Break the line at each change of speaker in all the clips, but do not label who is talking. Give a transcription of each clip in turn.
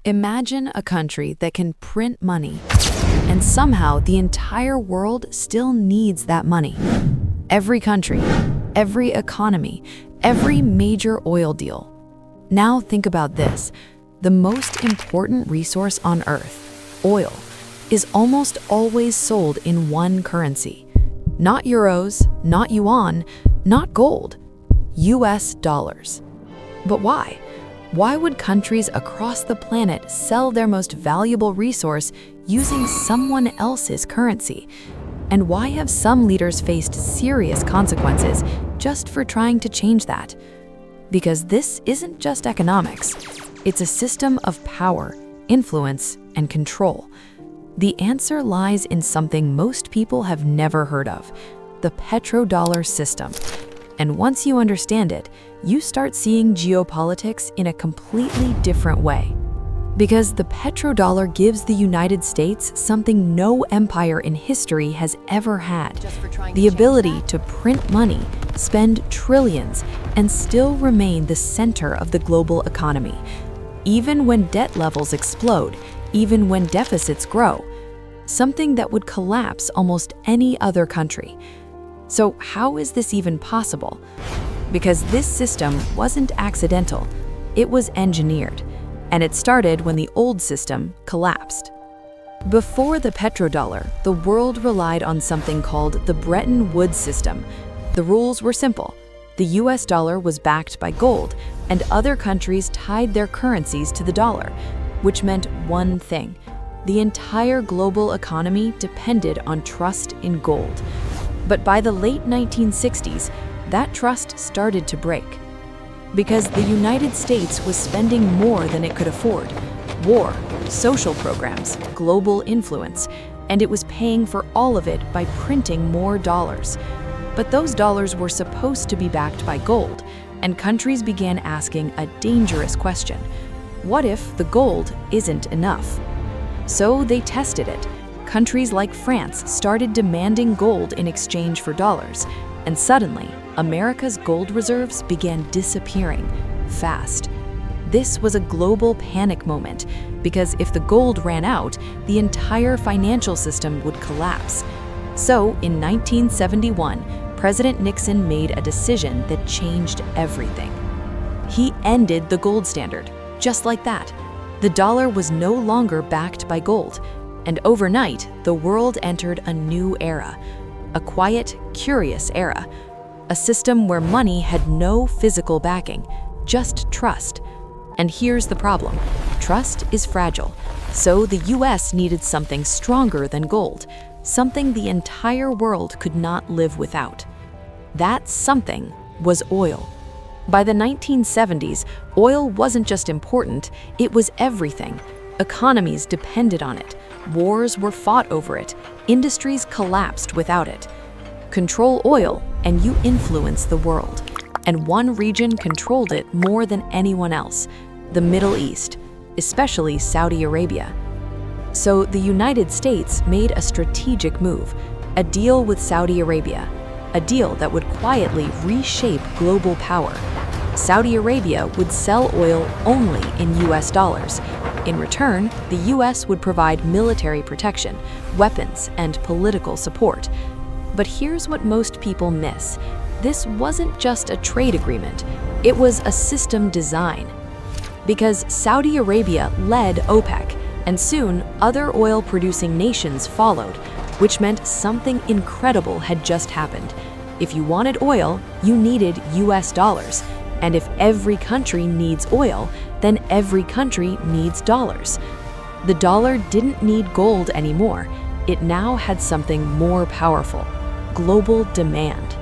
Imagine a country that can print money, and somehow the entire world still needs that money. Every country, every economy, every major oil deal. Now think about this. The most important resource on Earth, oil, is almost always sold in one currency. Not euros, not yuan, not gold, US dollars. But why? Why would countries across the planet sell their most valuable resource using someone else's currency? And why have some leaders faced serious consequences just for trying to change that? Because this isn't just economics. It's a system of power, influence, and control. The answer lies in something most people have never heard of, the petrodollar system. And once you understand it, you start seeing geopolitics in a completely different way. Because the petrodollar gives the United States something no empire in history has ever had. The ability to print money, spend trillions, and still remain the center of the global economy. Even when debt levels explode, even when deficits grow, something that would collapse almost any other country. So how is this even possible? Because this system wasn't accidental, it was engineered, and it started when the old system collapsed. Before the petrodollar, the world relied on something called the Bretton Woods system. The rules were simple. The US dollar was backed by gold, and other countries tied their currencies to the dollar, which meant one thing. The entire global economy depended on trust in gold. But by the late 1960s, that trust started to break. Because the United States was spending more than it could afford. War, social programs, global influence, and it was paying for all of it by printing more dollars. But those dollars were supposed to be backed by gold, and countries began asking a dangerous question. What if the gold isn't enough? So they tested it. Countries like France started demanding gold in exchange for dollars, and suddenly, America's gold reserves began disappearing fast. This was a global panic moment, because if the gold ran out, the entire financial system would collapse. So, in 1971, President Nixon made a decision that changed everything. He ended the gold standard, just like that. The dollar was no longer backed by gold. And overnight, the world entered a new era, a quiet, curious era, a system where money had no physical backing, just trust. And here's the problem. Trust is fragile, so the US needed something stronger than gold, something the entire world could not live without. That something was oil. By the 1970s, oil wasn't just important, it was everything. Economies depended on it. Wars were fought over it. Industries collapsed without it. Control oil, and you influence the world. And one region controlled it more than anyone else, the Middle East, especially Saudi Arabia. So the United States made a strategic move, a deal with Saudi Arabia, a deal that would quietly reshape global power. Saudi Arabia would sell oil only in US dollars. In return, the US would provide military protection, weapons, and political support. But here's what most people miss. This wasn't just a trade agreement, it was a system design. Because Saudi Arabia led OPEC, and soon other oil-producing nations followed, which meant something incredible had just happened. If you wanted oil, you needed US dollars. And if every country needs oil, then every country needs dollars. The dollar didn't need gold anymore. It now had something more powerful, global demand.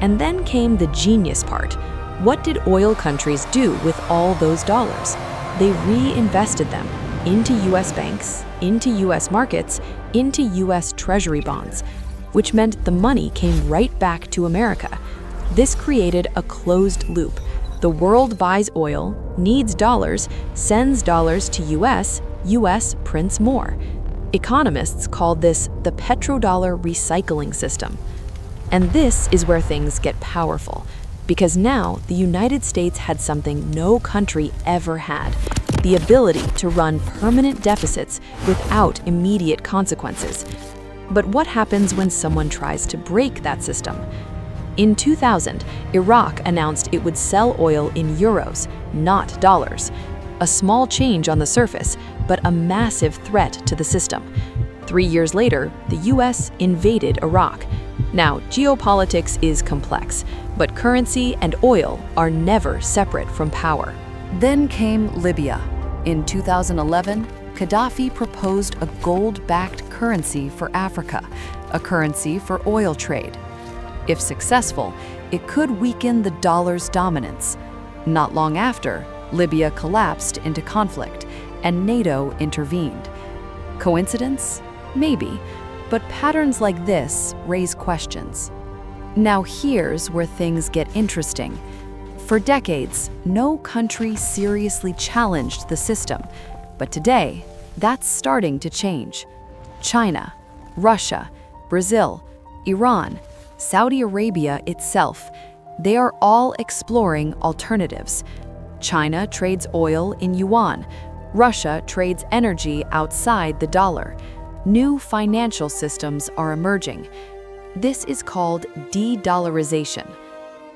And then came the genius part. What did oil countries do with all those dollars? They reinvested them into US banks, into US markets, into US Treasury bonds, which meant the money came right back to America. This created a closed loop. The world buys oil, needs dollars, sends dollars to US prints more. Economists call this the petrodollar recycling system. And this is where things get powerful, because now the United States had something no country ever had, the ability to run permanent deficits without immediate consequences. But what happens when someone tries to break that system? In 2000, Iraq announced it would sell oil in euros, not dollars. A small change on the surface, but a massive threat to the system. 3 years later, the US invaded Iraq. Now, geopolitics is complex, but currency and oil are never separate from power. Then came Libya. In 2011, Gaddafi proposed a gold-backed currency for Africa, a currency for oil trade. If successful, it could weaken the dollar's dominance. Not long after, Libya collapsed into conflict, and NATO intervened. Coincidence? Maybe, but patterns like this raise questions. Now here's where things get interesting. For decades, no country seriously challenged the system, but today, that's starting to change. China, Russia, Brazil, Iran, Saudi Arabia itself, they are all exploring alternatives. China trades oil in yuan. Russia trades energy outside the dollar. New financial systems are emerging. This is called de-dollarization.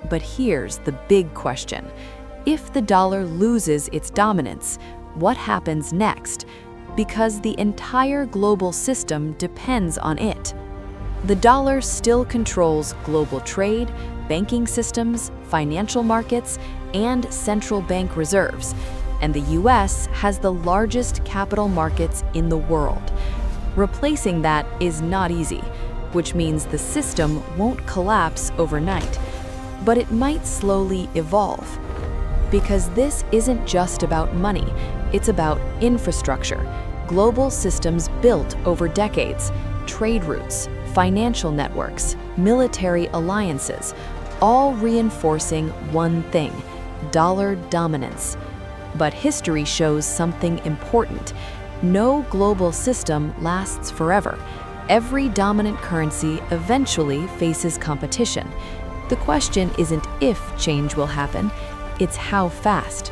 But here's the big question. If the dollar loses its dominance, what happens next? Because the entire global system depends on it. The dollar still controls global trade, banking systems, financial markets, and central bank reserves. And the US has the largest capital markets in the world. Replacing that is not easy, which means the system won't collapse overnight, but it might slowly evolve. Because this isn't just about money, it's about infrastructure, global systems built over decades, trade routes, financial networks, military alliances, all reinforcing one thing: dollar dominance. But history shows something important. No global system lasts forever. Every dominant currency eventually faces competition. The question isn't if change will happen, it's how fast.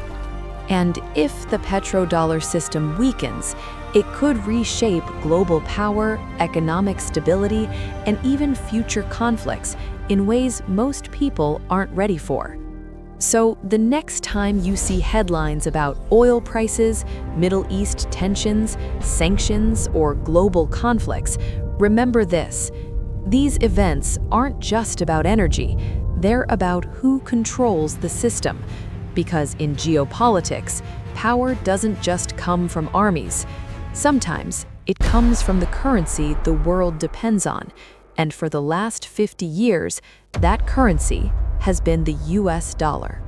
And if the petrodollar system weakens, it could reshape global power, economic stability, and even future conflicts in ways most people aren't ready for. So the next time you see headlines about oil prices, Middle East tensions, sanctions, or global conflicts, remember this: these events aren't just about energy, they're about who controls the system. Because in geopolitics, power doesn't just come from armies. Sometimes it comes from the currency the world depends on. And for the last 50 years, that currency has been the US dollar.